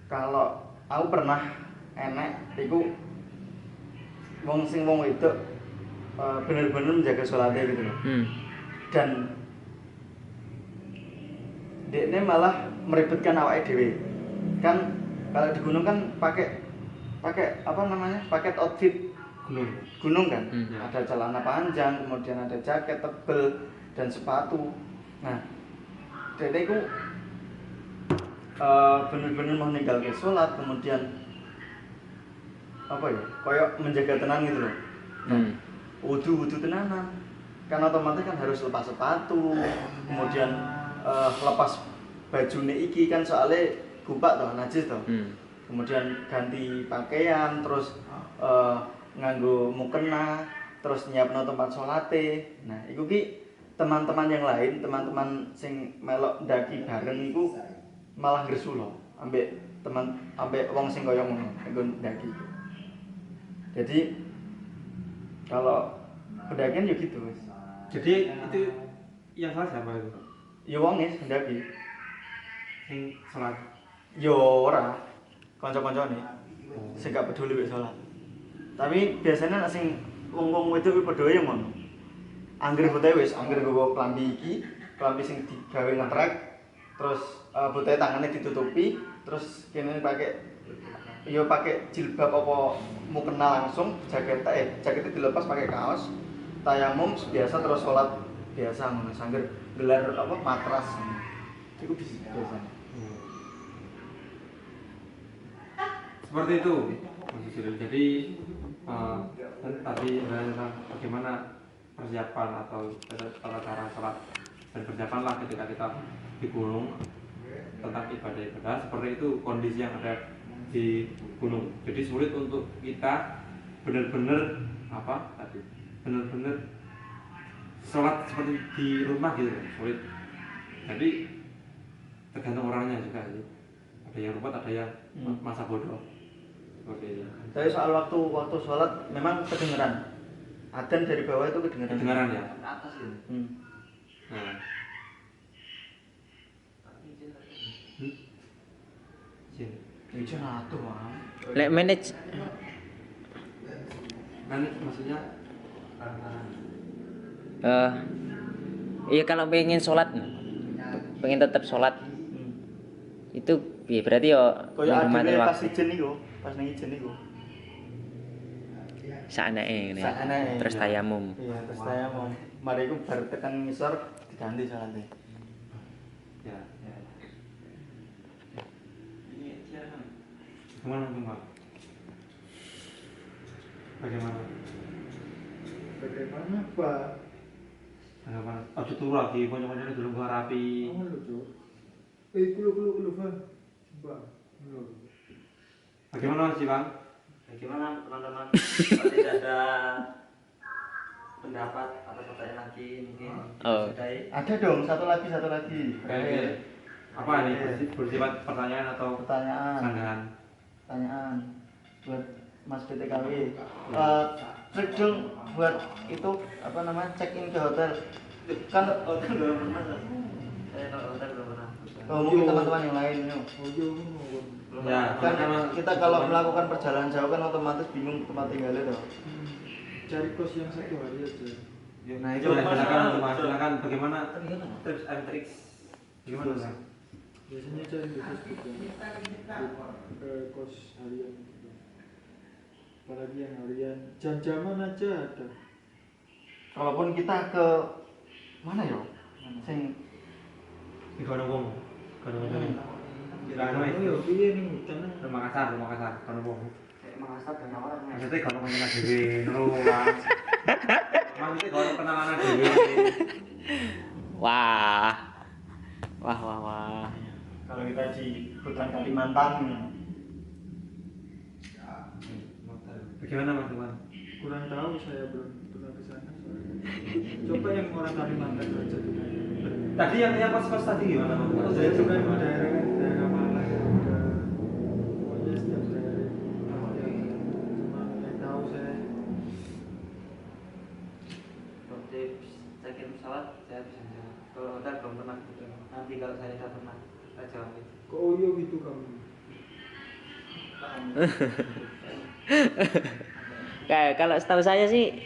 kalau aku pernah enek iku wong itu bener-bener menjaga sholatnya gitu loh. Dan dia malah meribetkan awake dhewe. Kan kalau di gunung kan pakai paket outfit gunung kan. Ada celana panjang, kemudian ada jaket tebel dan sepatu. Nah, dia itu bener-bener mau ninggalke sholat, kemudian koyok menjaga tenan gitu loh. Wudu tenanan. Kan otomatis kan harus lepas sepatu, kemudian lepas bajune iki kan soalnya gupak toh, najis toh. Kemudian ganti pakaian, terus nganggo mukena, terus nyiapno tempat sholate. Nah, iku ki teman-teman yang lain, teman-teman sing melok ndaki bareng iku malah ngresulo ambek wong sing kaya ngono nggon ndaki. Jadi kalau pendakian ya gitu, Mas. Jadi itu yang salah siapa itu? Ya wong ndaki. Sing sholat. Yo ora kanca-kancane sing gak peduli wek salat. Tapi biasanya nek sing wong-wong wedok kuwi padha yo ngono. Angger bote wis, angger nggawa klambi iki, klambi sing digawe ngetrek, terus bote tangane ditutupi, terus kene pakai jilbab apa mukena langsung, jaketnya dilepas pakai kaos, tayamum biasa terus salat biasa ngono, angger gelar matras. Iku biasanya. Seperti itu, Mas Yusril. Jadi tadi tentang bagaimana persiapan atau cara sholat dan persiapan lah ketika kita di gunung tentang ibadah seperti itu kondisi yang ada di gunung. Jadi sulit untuk kita benar-benar benar-benar sholat seperti di rumah gitu, sulit. Jadi tergantung orangnya juga sih. Ada yang ruwet, ada yang masa bodoh. Seperti itu. Tapi soal waktu sholat memang kedengeran. Adzan dari bawah itu kedengeran. Kedengaran ya. Atas gitu. Nah, Ijen atuh, Mang. Lek manage Kan maksudnya eh iya kalau pengen sholat, pengen tetap sholat itu ya berarti yo Kaya menghormati adile pas waktu. ijen niku, pas ning ijen niku. Saanake ngene. Saanake, Terus iya. tayamum. Iya, terus tayamum. Mari iku bar tekan ngisor diganti salate. ya. Ini gimana Bang? Bagaimana? Bagaimana Pak? Bagaimana? Ojo turu lagi, kanca-kancane dulu gua rapi. Kamu lho, Cuk. Kulo, Pak. Coba. Lho. Bagaimana sih Bang? Bagaimana teman-teman? Kalau tidak ada pendapat atau pertanyaan lagi mungkin Oh. sudahi. Ada dong, satu lagi. Oke. Apa nih? Bersifat pertanyaan atau Pertanyaan. sanggahan? Pertanyaan buat Mas PTKW. Trik dong buat itu apa namanya check in ke hotel. Kan Hotel belum pernah. Saya kalau hotel belum pernah. mungkin teman-teman yang lain yuk. Oh iya, ngono. Ya, Kan karena kita kalau melakukan perjalanan jauh kan otomatis bingung tempat tinggalnya tuh. Cari kos yang 1 hari aja. Nah itu Coba Mas, silakan Mas. Mas, silakan bagaimana tips and tricks? Gimana Bang? Biasanya cari di Facebook ya. Kos harian gitu. Apalagi yang harian. Jam-jaman aja ada. kalaupun kita ke mana ya? Sing Di kono wong. Kono wong. Silakan Oh Mas. iya, piye nih hutan? Makassar, kono wong. Kayak Makassar dan orang Maksudnya kono kenalan dhewe, ngono Mas. Maksudnya kono kenalan dhewe. Wah. kalau kita di hutan Kalimantan Bagaimana Mas Tuan? Kurang tahu, saya belum pernah ke sana. Coba yang orang Kalimantan aja tuh. Tadi yang kos-kos tadi gimana Mas? Saya juga di daerah Malang ya, ada pokoknya setiap daerah cuma yang tahu saya. Untuk tips check-in pesawat saya bisa jawab. Kalau hotel belum pernah gitu. Nanti kalau saya sudah pernah saya jawab itu. Kok Oyo gitu kamu? Kayak kalau setahu saya sih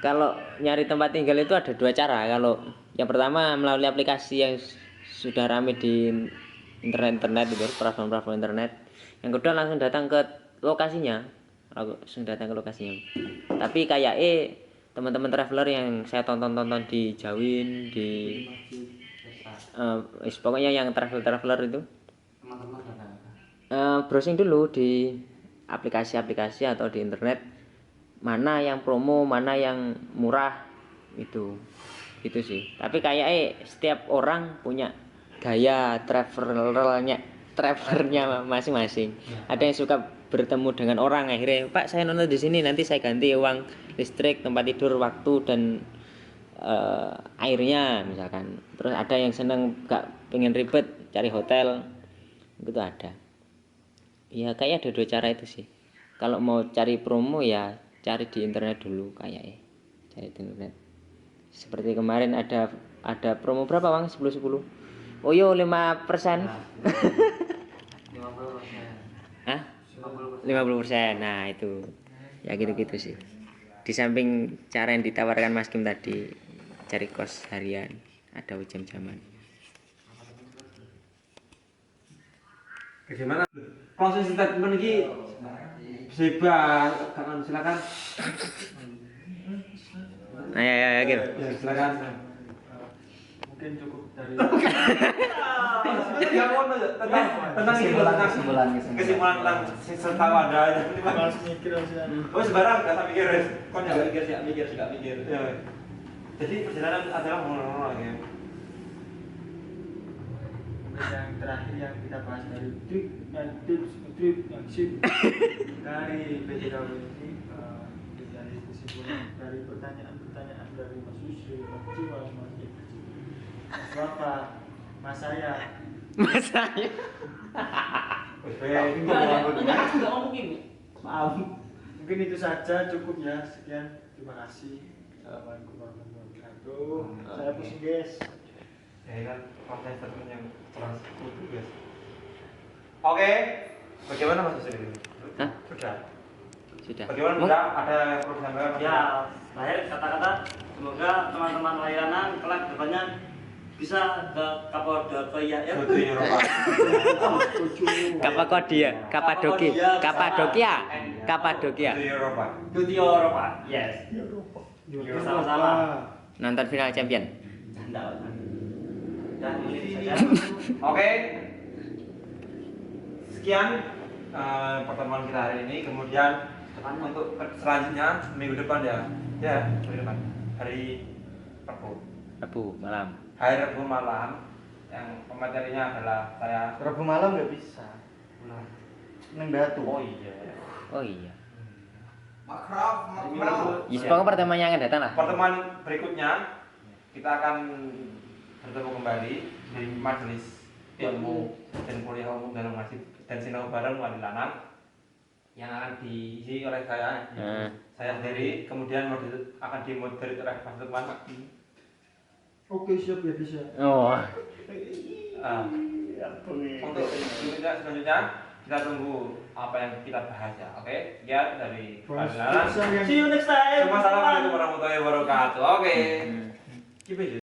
kalau nyari tempat tinggal itu ada dua cara. Kalau yang pertama melalui aplikasi yang sudah ramai di internet itu, platform internet. Yang kedua langsung datang ke lokasinya. Tapi kayak teman-teman traveler yang saya tonton di Jawin di pokoknya yang traveler itu Teman-teman datang. browsing dulu di aplikasi-aplikasi atau di internet mana yang promo, mana yang murah itu sih. Tapi kayak setiap orang punya gaya travelernya masing-masing. Ada yang suka bertemu dengan orang, akhirnya Pak saya nonton di sini, nanti saya ganti uang listrik, tempat tidur, waktu dan airnya misalkan. Terus ada yang seneng gak pengen ribet cari hotel, itu ada. Ya kayak ada dua cara itu sih. Kalau mau cari promo ya cari di internet dulu kayaknya. Cari di internet. Seperti kemarin ada promo berapa Bang? 10-10. Oh yo 5%. 50%. Hah? 50%. 50%. Nah, itu. Ya gitu-gitu sih. Di samping cara yang ditawarkan Mas Kim tadi, cari kos harian, ada jam-jaman. Bagaimana proses statement ini bebas, silakan. Nah, ya Kim. Ya, silakan. Mungkin cukup dari Ya mau tentang ini loh, tentang kesimpulan tentang serta wadahnya. Mas mikir aja. Oh sembarang nggak tak mikir, kok nggak mikir sih. Ya. Jadi perjalanan adalah monolog ya. Yang terakhir yang kita bahas dari trip yang sip dari PTKW ini dari kesimpulan dari pertanyaan dari Mas Yusri, Mas Jiwas, Mas Ibnu, Mas Bapak, Mas saya. Maaf. Mungkin itu saja, cukup ya. Sekian, terima kasih. Assalamualaikum warahmatullahi wabarakatuh. Saya pusing guys. Ya kan proses statement yang kurang utuh guys. Oke, Bagaimana Mas Yusuf ini? Hah? Sudah. Sudah. Bagaimana Mung- Bunda? Ada yang perlu disampaikan? Mas? Ya, terakhir kata-kata semoga teman-teman layanan kelak depannya bisa ke Kapadokia ya. Putri Eropa. Kapadokia, Kapadokia, Kapadokia. Putri Eropa. Duty Eropa, yes. Sama-sama. Nonton final champion. Enggak. Dan ini saja. Oke. Sekian pertemuan kita hari ini. Kemudian untuk selanjutnya minggu depan ya. Ya, minggu depan. Hari Rabu malam. Hari Rabu malam yang pematerinya adalah saya. Rabu malam nggak bisa. Neng Datu. Oh iya. Oh iya. Makraf. Ya, pokoknya pertemuan yang akan datang lah. Pertemuan berikutnya kita akan bertemu kembali di majelis ilmu dan kuliah umum dalam masjid dan sinau bareng wali lanang yang akan diisi oleh saya. Saya sendiri, kemudian akan dimoderate oleh Mas Lukman. Oke, siap ya bisa. Oh. Untuk selanjutnya kita tunggu apa yang kita bahas ya. Oke, sekian dari wali lanang. See you next time. Assalamualaikum warahmatullahi wabarakatuh. Oke. Keep it.